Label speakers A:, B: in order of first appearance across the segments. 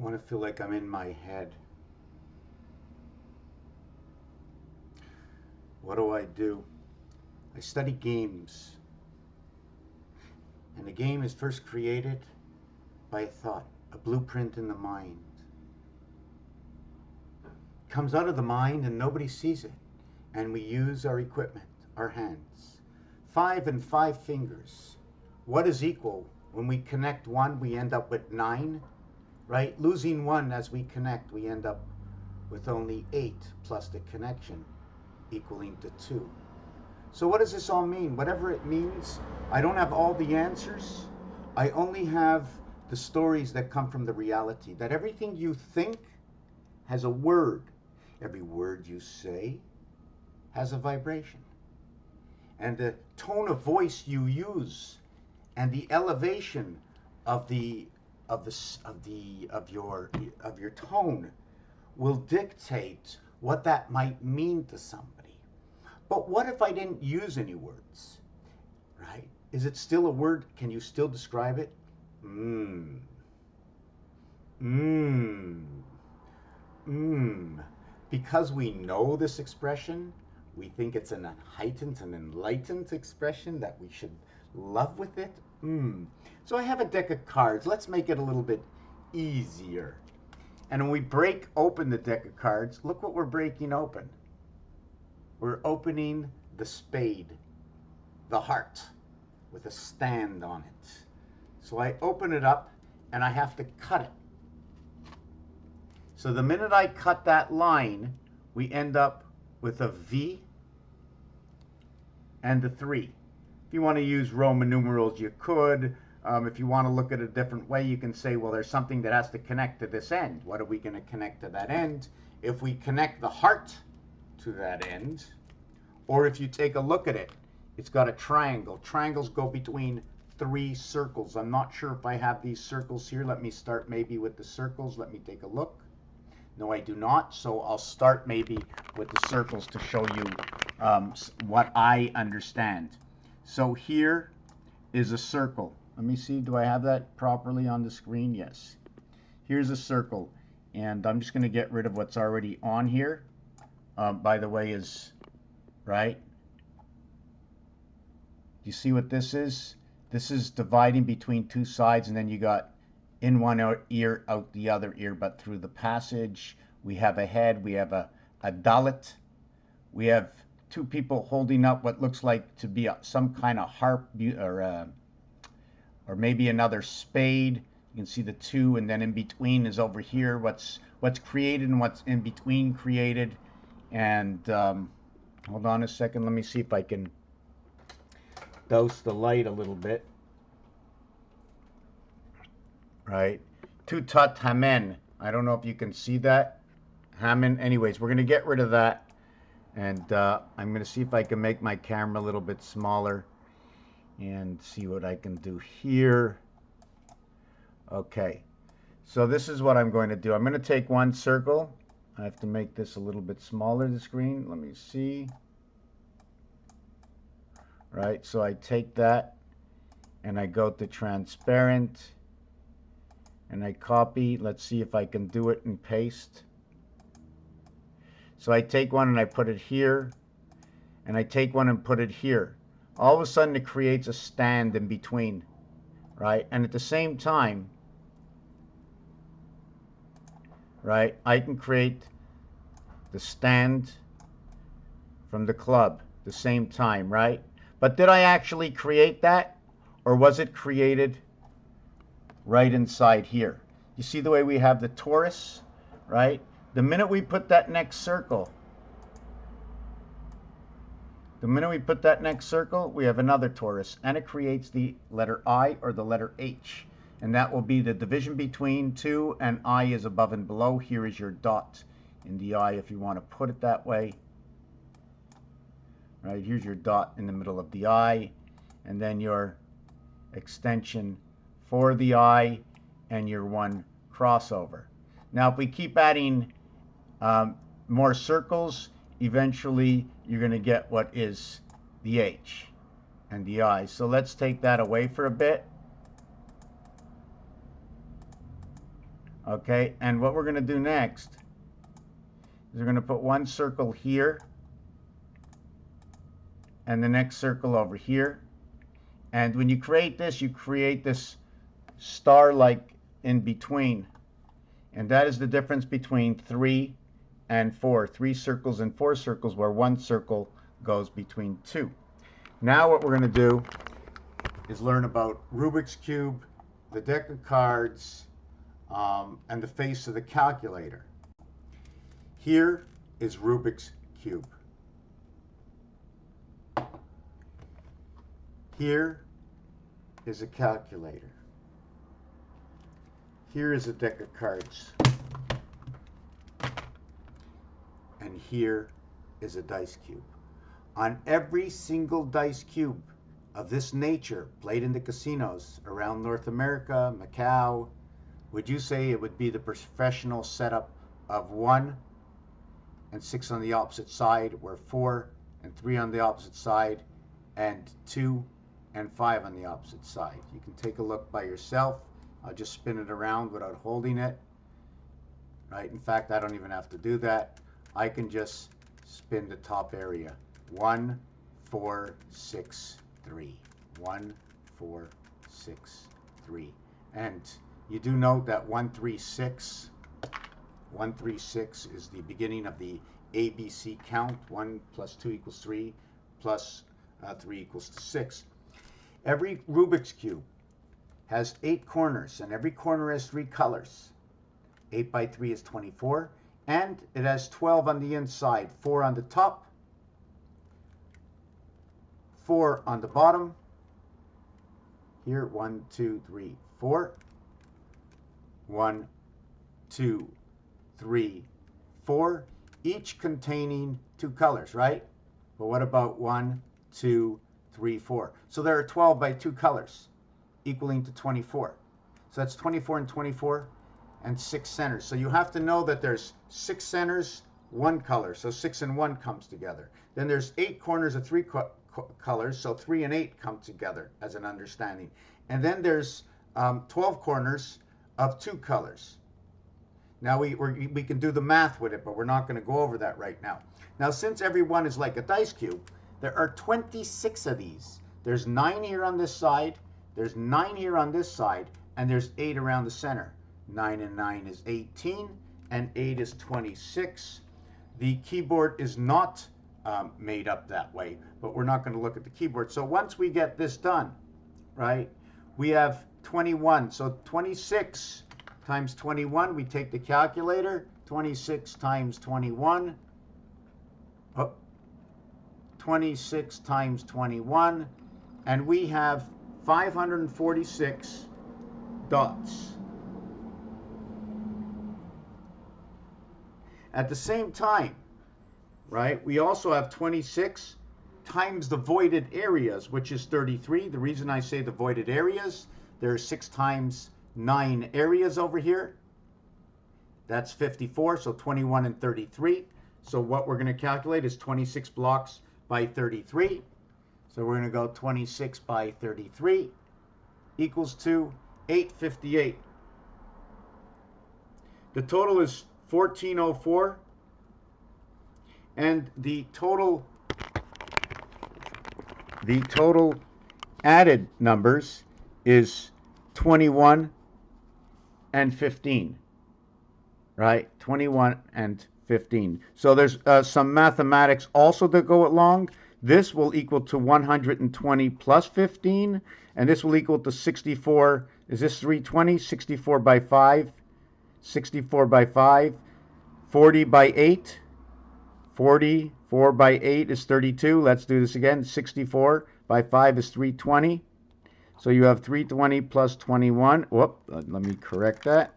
A: I want to feel like I'm in my head. What do? I study games. And a game is first created by a thought, a blueprint in the mind. It comes out of the mind and nobody sees it. And we use our equipment, our hands. 5 and 5 fingers. What is equal? When we connect 1, we end up with 9, right? Losing 1 as we connect, we end up with only 8 plus the connection equaling to 2. So what does this all mean? Whatever it means, I don't have all the answers. I only have the stories that come from the reality, that everything you think has a word. Every word you say has a vibration. And the tone of voice you use and the elevation of your tone will dictate what that might mean to somebody. But what if I didn't use any words, right? Is it still a word? Can you still describe it? Because we know this expression, we think it's an heightened and enlightened expression that we should love with it. So I have a deck of cards. Let's make it a little bit easier. And when we break open the deck of cards, look what we're breaking open. We're opening the spade, the heart, with a stand on it. So I open it up and I have to cut it. So the minute I cut that line, we end up with a V and a 3. If you want to use Roman numerals, you could. If you want to look at it a different way, you can say, well, there's something that has to connect to this end. What are we going to connect to that end? If we connect the heart to that end, or if you take a look at it, it's got a triangle. Triangles go between 3 circles. I'm not sure if I have these circles here. Let me start maybe with the circles. Let me take a look. No, I do not. So I'll start maybe with the circles to show you what I understand. So here is a circle. Let me see, do I have that properly on the screen? Yes. Here's a circle. And I'm just going to get rid of what's already on here. By the way, is right. You see what this is? This is dividing between 2 sides, and then you got in one ear, out the other ear, but through the passage. We have a head, we have a dalit. We have 2 people holding up what looks like to be some kind of harp or maybe another spade. You can see the 2, and then in between is over here what's created and what's in between created. And hold on a second, let me see if I can douse the light a little bit. Right, Tut Hamen. I don't know if you can see that. Hamen. Anyways, we're going to get rid of that. And I'm going to see if I can make my camera a little bit smaller and see what I can do here. Okay, so this is what I'm going to do. I'm going to take one circle. I have to make this a little bit smaller, the screen. Let me see. Right, so I take that and I go to transparent and I copy. Let's see if I can do it and paste. So I take one and I put it here, and I take one and put it here. All of a sudden it creates a stand in between, right? And at the same time, right, I can create the stand from the club at the same time, right? But did I actually create that, or was it created right inside here? You see the way we have the torus, right? The minute we put that next circle, we have another torus, and it creates the letter I or the letter H. And that will be the division between 2, and I is above and below. Here is your dot in the I, if you want to put it that way. Right, here's your dot in the middle of the I, and then your extension for the I, and your one crossover. Now, if we keep adding more circles, eventually you're going to get what is the H and the I. So let's take that away for a bit. Okay, and what we're going to do next is we're going to put one circle here and the next circle over here. And when you create this star-like in between. And that is the difference between 3 and 4. 3 circles and 4 circles, where one circle goes between 2. Now what we're going to do is learn about Rubik's Cube, the deck of cards, and the face of the calculator. Here is Rubik's Cube. Here is a calculator. Here is a deck of cards. And here is a dice cube. On every single dice cube of this nature played in the casinos around North America, Macau, would you say it would be the professional setup of 1 and 6 on the opposite side, where 4 and 3 on the opposite side, and 2 and 5 on the opposite side? You can take a look by yourself. I'll just spin it around without holding it. Right? In fact, I don't even have to do that. I can just spin the top area. 1, 4, 6, 3. 1, 4, 6, 3. And you do note that 136 is the beginning of the ABC count. 1 plus 2 equals 3, plus 3 equals 6. Every Rubik's Cube has 8 corners, and every corner has 3 colors. 8 by 3 is 24, and it has 12 on the inside, 4 on the top, 4 on the bottom. Here, 1, 2, 3, 4. 1, 2, 3, 4, each containing 2 colors, right? But what about 1, 2, 3, 4? So there are 12 by 2 colors, equaling to 24. So that's 24 and 24, and 6 centers. So you have to know that there's 6 centers, 1 color. So 6 and 1 comes together. Then there's 8 corners of 3 colors. So 3 and 8 come together as an understanding. And then there's 12 corners of 2 colors. Now we can do the math with it, but we're not going to go over that right now. Now, since every one is like a dice cube, there are 26 of these. There's 9 here on this side, there's 9 here on this side, and there's 8 around the center. 9 and 9 is 18, and 8 is 26. The keyboard is not made up that way, but we're not going to look at the keyboard. So once we get this done, right, we have 21. So 26 times 21, we take the calculator. 26 times 21. 26 times 21. And we have 546 dots. At the same time, right, we also have 26 times the voided areas, which is 33. The reason I say the voided areas, there are 6 times 9 areas over here. That's 54, so 21 and 33. So what we're going to calculate is 26 blocks by 33. So we're going to go 26 by 33 equals to 858. The total is 1404, and the total added numbers is 21 and 15, right? 21 and 15. So there's some mathematics also that go along. This will equal to 120 plus 15, and this will equal to 64. Is this 320? 64 by 5. 64 by 5. 40 by 8. 44 by 8 is 32. Let's do this again. 64 by 5 is 320. So you have 320 plus 21. Whoop, let me correct that.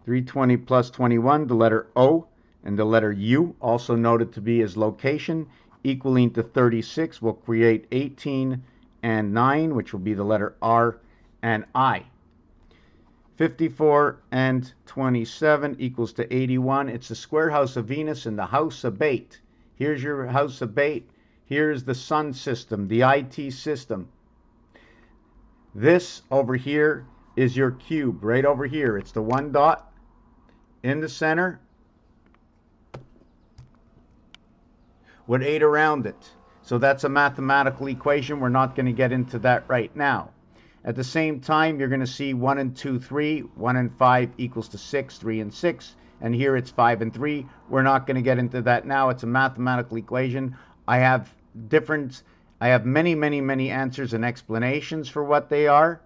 A: 320 plus 21, the letter O and the letter U, also noted to be as location, equaling to 36, will create 18 and 9, which will be the letter R and I. 54 and 27 equals to 81. It's the square house of Venus and the house of Bate. Here's your house of Bate. Here's the sun system, the IT system. This over here is your cube, right over here. It's the one dot in the center with 8 around it. So that's a mathematical equation. We're not going to get into that right now. At the same time, you're going to see 1 and 2, 3. 1 and 5 equals to 6, 3 and 6. And here it's 5 and 3. We're not going to get into that now. It's a mathematical equation. I have many answers and explanations for what they are,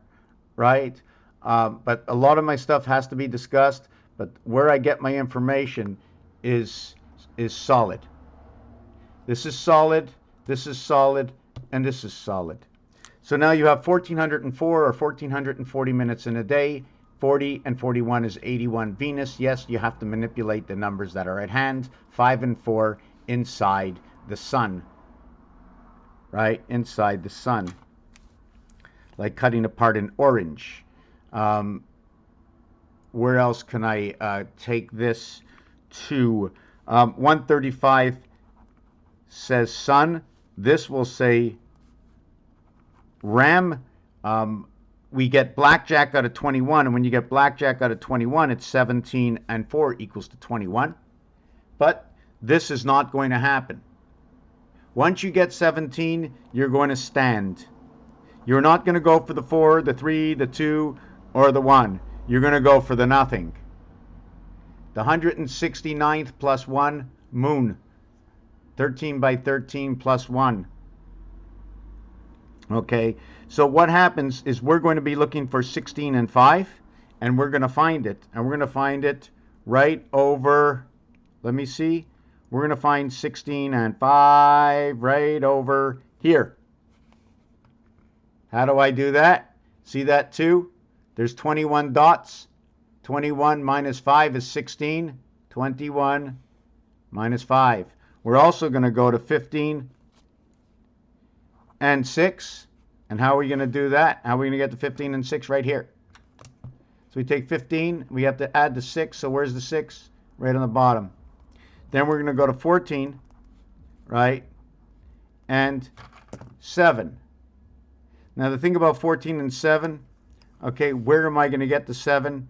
A: right? But a lot of my stuff has to be discussed. But where I get my information is solid. This is solid, this is solid, and this is solid. So now you have 1404 or 1440 minutes in a day. 40 and 41 is 81 Venus. Yes, you have to manipulate the numbers that are at hand. 5 and 4 inside the sun. Right? Inside the sun. Like cutting apart an orange. Where else can I take this to? 135 says sun. This will say Ram. We get blackjack out of 21, and when you get blackjack out of 21, it's 17 and 4 equals to 21. But this is not going to happen. Once you get 17, you're going to stand. You're not going to go for the 4, the 3, the 2, or the 1. You're going to go for the nothing. The 169th plus 1, moon. 13 by 13 plus 1. Okay, so what happens is we're going to be looking for 16 and 5, and we're going to find it. And we're going to find it right over, let me see, we're going to find 16 and 5 right over here. How do I do that? See that too? There's 21 dots. 21 minus 5 is 16. 21 minus 5. We're also going to go to 15 and 6. And how are we going to do that? How are we going to get to 15 and 6 right here? So we take 15. We have to add the 6. So where's the 6? Right on the bottom. Then we're going to go to 14, right? And 7. Now the thing about 14 and 7, okay, where am I going to get the 7?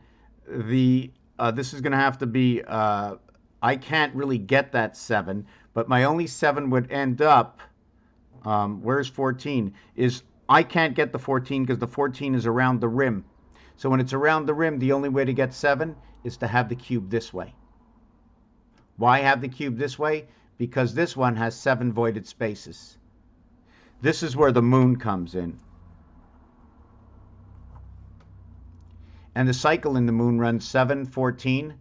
A: This is going to have to be, I can't really get that 7, but my only 7 would end up, where's 14? Is I can't get the 14 because the 14 is around the rim. So when it's around the rim, the only way to get 7 is to have the cube this way. Why have the cube this way? Because this one has 7 voided spaces. This is where the moon comes in. And the cycle in the moon runs 7, 14,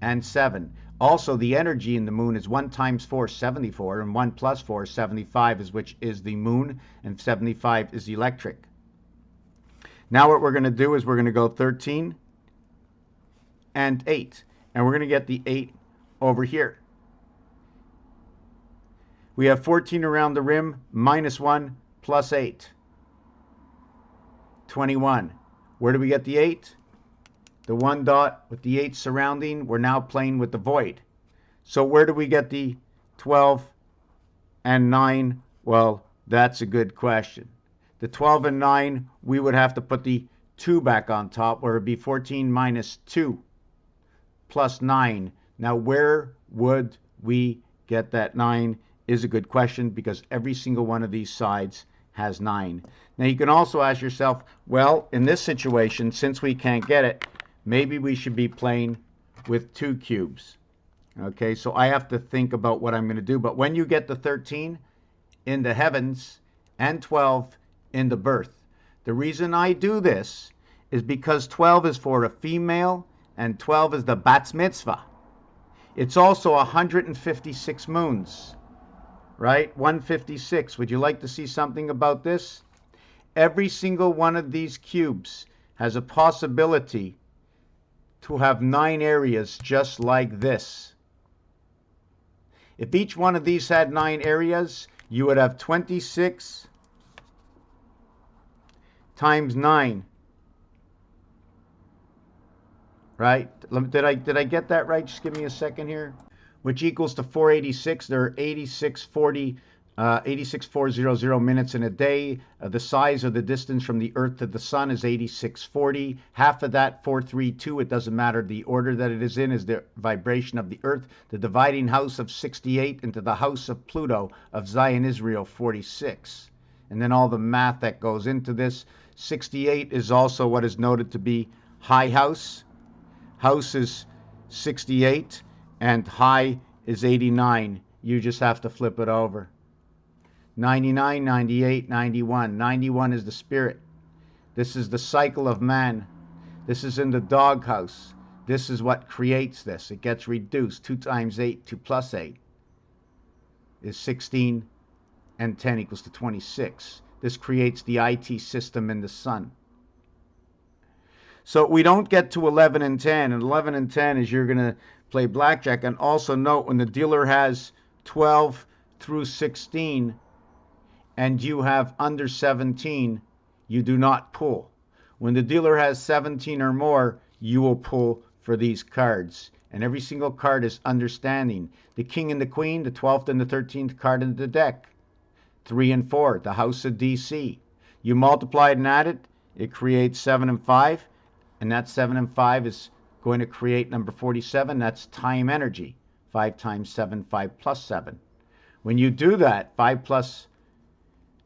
A: and 7. Also, the energy in the moon is 1 times 4, 74, and 1 plus 4, 75, which is the moon, and 75 is electric. Now what we're going to do is we're going to go 13 and 8, and we're going to get the 8 over here. We have 14 around the rim, minus 1, plus 8. 21. Where do we get the 8? The 1 dot with the 8 surrounding. We're now playing with the void. So where do we get the 12 and 9? Well, that's a good question. The 12 and 9, we would have to put the 2 back on top, where it would be 14 minus 2 plus 9. Now, where would we get that 9 is a good question, because every single one of these sides has 9. Now, you can also ask yourself, well, in this situation, since we can't get it, maybe we should be playing with 2 cubes. Okay, so I have to think about what I'm going to do. But when you get the 13 in the heavens and 12 in the birth, the reason I do this is because 12 is for a female and 12 is the Bat Mitzvah. It's also 156 moons, right? 156. Would you like to see something about this? Every single one of these cubes has a possibility to have 9 areas just like this. If each one of these had 9 areas, you would have 26 times 9. Right? Did I get that right? Just give me a second here. Which equals to 486. There are 86 40 86,400 minutes in a day. The size of the distance from the Earth to the Sun is 8640. Half of that, 432, it doesn't matter. The order that it is in is the vibration of the Earth. The dividing house of 68 into the house of Pluto of Zion, Israel, 46. And then all the math that goes into this. 68 is also what is noted to be high house. House is 68 and high is 89. You just have to flip it over. 99, 98, 91. 91 is the spirit. This is the cycle of man. This is in the doghouse. This is what creates this. It gets reduced. 2 times 8, 2 plus 8 is 16, and 10 equals to 26. This creates the IT system in the sun. So we don't get to 11 and 10. And 11 and 10 is you're going to play blackjack. And also note, when the dealer has 12 through 16, and you have under 17, you do not pull. When the dealer has 17 or more, you will pull for these cards. And every single card is understanding. The king and the queen, the 12th and the 13th card in the deck. 3 and 4, the house of DC. You multiply it and add it, it creates 7 and 5. And that 7 and 5 is going to create number 47. That's time energy. 5 times 7, 5 plus 7. When you do that, 5 plus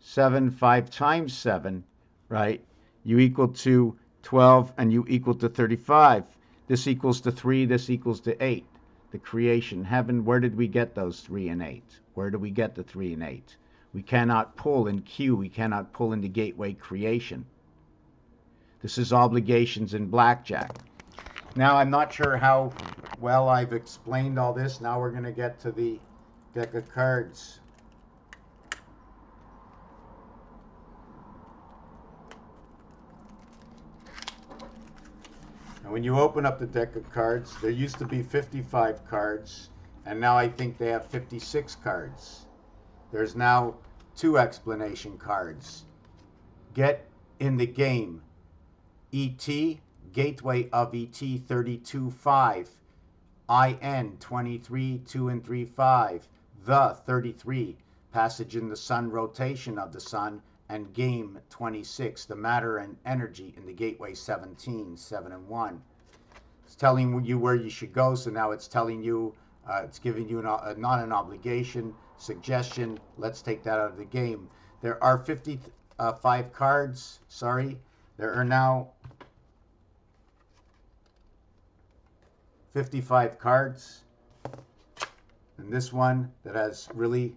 A: 7, 5 times 7, right? You equal to 12 and you equal to 35. This equals to 3, this equals to 8. The creation, heaven, where did we get those 3 and 8? Where do we get the 3 and 8? We cannot pull in Q, we cannot pull in the gateway creation. This is obligations in blackjack. Now, I'm not sure how well I've explained all this. Now we're going to get to the deck of cards. And when you open up the deck of cards, there used to be 55 cards, and now I think they have 56 cards. There's now 2 explanation cards. Get in the game. ET, Gateway of ET 32.5. IN 23, 2 and 3, 5. The 33, Passage in the Sun, Rotation of the Sun. And Game 26, the matter and energy in the Gateway 17, 7 and 1. It's telling you where you should go, so now it's telling you, it's giving you not an obligation, suggestion. Let's take that out of the game. There are 55 cards, sorry. There are now 55 cards. And this one that has really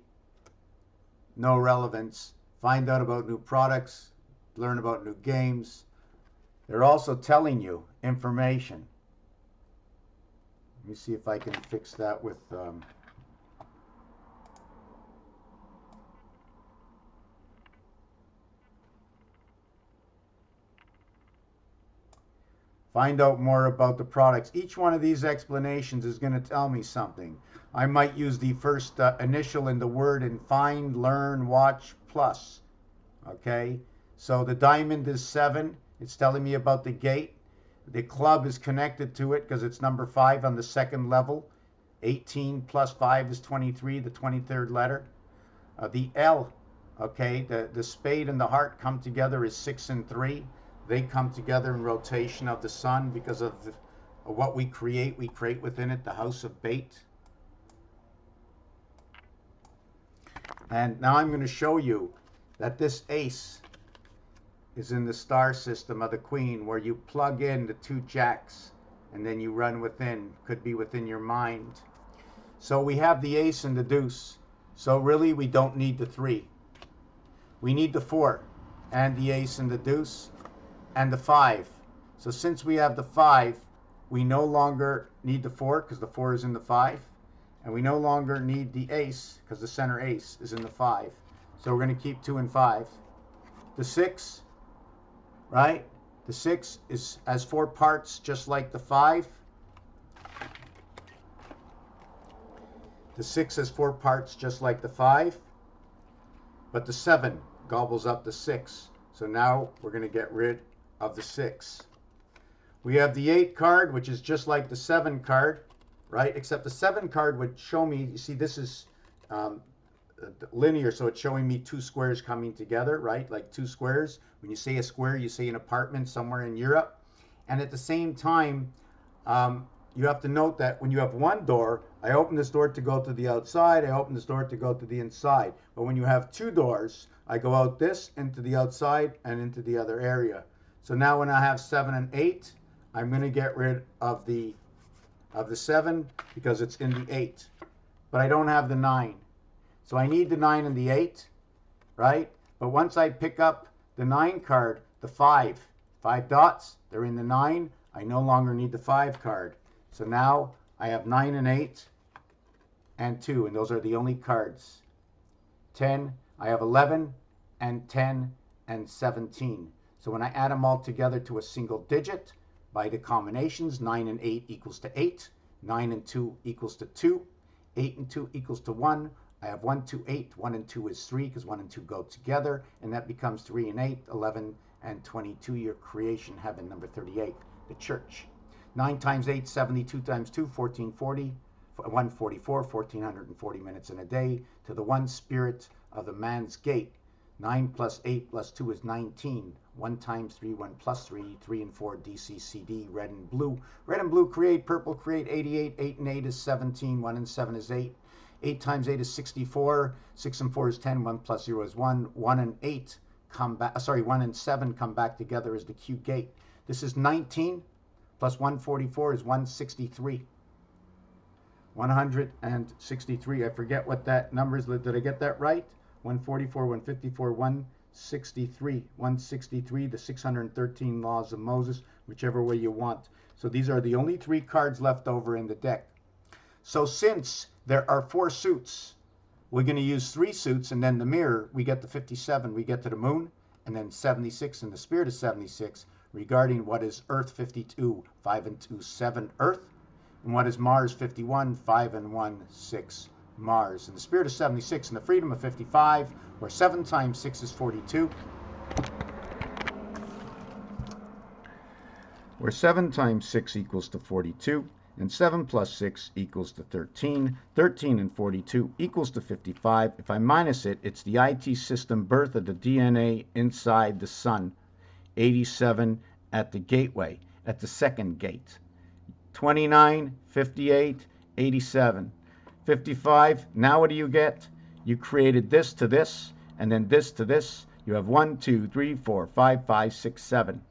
A: no relevance. Find out about new products, learn about new games. They're also telling you information. Let me see if I can fix that with find out more about the products. Each one of these explanations is going to tell me something. I might use the first initial in the word in find, learn, watch, plus. Okay, so the diamond is 7. It's telling me about the gate. The club is connected to it because it's number 5 on the 2nd level. 18 plus 5 is 23, the 23rd letter. The L, okay, the spade and the heart come together is 6 and 3. They come together in rotation of the sun because of what we create within it, the house of bait. And now I'm going to show you that this ace is in the star system of the queen, where you plug in the 2 jacks and then you run within, could be within your mind. So we have the ace and the deuce. So really we don't need the 3. We need the 4 and the ace and the deuce and the 5. So since we have the 5, we no longer need the 4 because the 4 is in the 5. And we no longer need the ace because the center ace is in the 5. So we're going to keep 2 and 5. The 6, right? The 6 has 4 parts just like the 5. The 6 has 4 parts just like the 5. But the 7 gobbles up the 6. So now we're going to get rid of the 6. We have the 8 card, which is just like the 7 card, right? Except the 7 card would show me, you see, this is linear, so it's showing me two squares coming together, right? Like two squares. When you say a square, you say an apartment somewhere in Europe. And at the same time, you have to note that when you have one door, I open this door to go to the outside, I open this door to go to the inside. But when you have two doors, I go out this into the outside and into the other area. So now when I have 7 and 8, I'm going to get rid of the 7 because it's in the 8. But I don't have the 9. So I need the 9 and the 8, right? But once I pick up the 9 card, the 5 dots, they're in the 9. I no longer need the 5 card. So now I have 9 and 8 and 2, and those are the only cards. 10, I have 11 and 10 and 17. So when I add them all together to a single digit, by the combinations, 9 and 8 equals to 8, 9 and 2 equals to 2, 8 and 2 equals to 1. I have 1, 2, 8. 1 and 2 is 3 because 1 and 2 go together, and that becomes 3 and 8, 11 and 22, your creation heaven, number 38, the church. 9 times 8, 72 times 2, 1440, 144, 1440 minutes in a day, to the one spirit of the man's gate. 9 plus 8 plus 2 is 19. 1 times 3, 1 plus 3, 3 and 4, DCCD, red and blue. Red and blue create, purple create 88, 8 and 8 is 17, 1 and 7 is 8. 8 times 8 is 64, 6 and 4 is 10, 1 plus 0 is 1, 1 and 8 come back, 1 and 7 come back together as the Q gate. This is 19 plus 144 is 163. 163, I forget what that number is, did I get that right? 144, 154, 163. 163, the 613 laws of Moses, whichever way you want. So these are the only 3 cards left over in the deck. So since there are 4 suits, we're going to use 3 suits, and then the mirror, we get to 57, we get to the moon, and then 76 in the spirit of 76, regarding what is Earth 52, 5 and 2, 7 Earth, and what is Mars 51, 5 and 1, 6 Mars. In the spirit of 76 and the freedom of 55, where 7 times 6 is 42, where 7 times 6 equals to 42, and 7 plus 6 equals to 13. 13 and 42 equals to 55. If I minus it, it's the IT system birth of the DNA inside the sun. 87 at the gateway, at the second gate. 29, 58, 87. 55, now what do you get? You created this to this, and then this to this. You have 1, 2, 3, 4, 5, 5, 6, 7.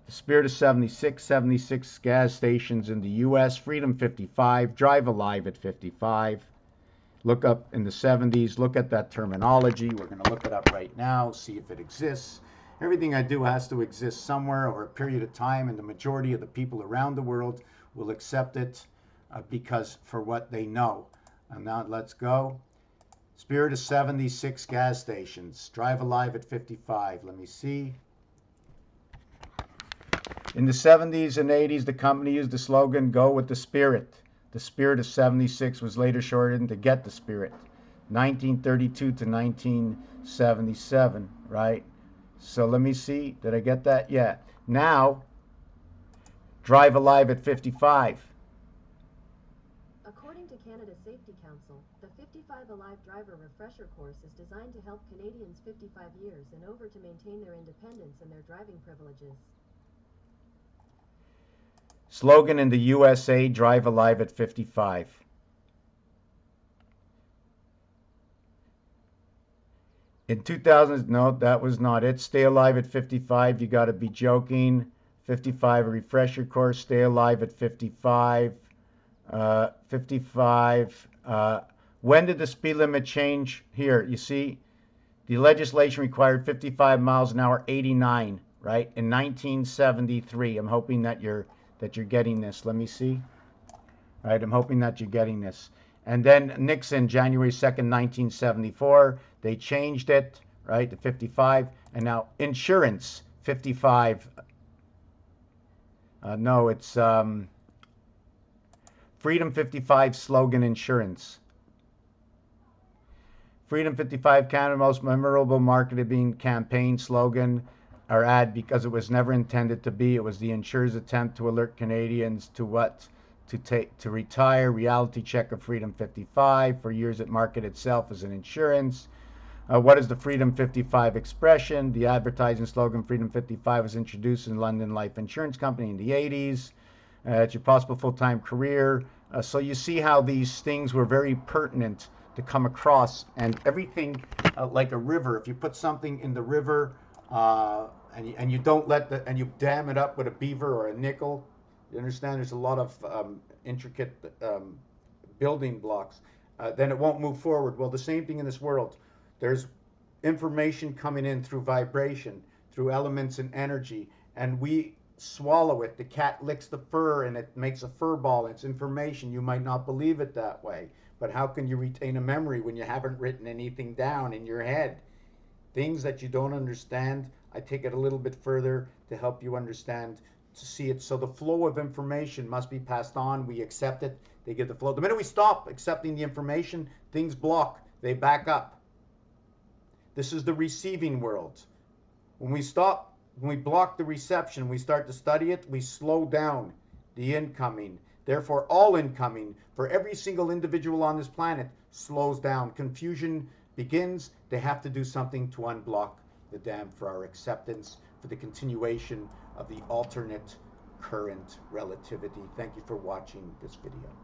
A: The spirit of 76, 76 gas stations in the U.S., freedom 55, drive alive at 55. Look up in the 70s, look at that terminology. We're going to look it up right now, see if it exists. Everything I do has to exist somewhere over a period of time, and the majority of the people around the world will accept it because for what they know. And now let's go. Spirit of 76 gas stations. Drive alive at 55. Let me see. In the 70s and 80s, the company used the slogan, "Go with the Spirit." The Spirit of 76 was later shortened to "Get the Spirit." 1932 to 1977, right? So let me see. Did I get that? Yeah. Now, drive alive at 55.
B: According to Canada's Safety Council, the 55 Alive Driver Refresher Course is designed to help Canadians 55 years and over to maintain their independence and their driving privileges.
A: Slogan in the USA, drive alive at 55. In 2000, no, that was not it. Stay alive at 55. You got to be joking. 55, a refresher course. Stay alive at 55. 55. When did the speed limit change? Here, you see, the legislation required 55 miles an hour, 89, right? In 1973. I'm hoping that you're getting this. Let me see. All right, I'm hoping that you're getting this. And then Nixon, January 2nd, 1974, they changed it, right, to 55. And now insurance, 55. No, it's Freedom 55 slogan insurance. Freedom 55, Canada's most memorable marketing campaign slogan or ad, because it was never intended to be. It was the insurer's attempt to alert Canadians to what? to retire. Reality check of Freedom 55. For years, it marketed itself as an insurance. What is the Freedom 55 expression? The advertising slogan Freedom 55 was introduced in London Life Insurance Company in the 80s. It's your possible full-time career. So you see how these things were very pertinent to come across, and everything like a river. If you put something in the river and you don't and you dam it up with a beaver or a nickel, you understand there's a lot of intricate building blocks, then it won't move forward. Well, the same thing in this world. There's information coming in through vibration, through elements and energy, and we swallow it. The cat licks the fur and it makes a fur ball. It's information. You might not believe it that way, but how can you retain a memory when you haven't written anything down in your head? Things that you don't understand, I take it a little bit further to help you understand, to see it. So the flow of information must be passed on. We accept it. They give the flow. The minute we stop accepting the information, things block. They back up. This is the receiving world. When we block the reception, we start to study it, we slow down the incoming. Therefore, all incoming for every single individual on this planet slows down. Confusion begins. They have to do something to unblock the dam for our acceptance, for the continuation of the alternate current relativity. Thank you for watching this video.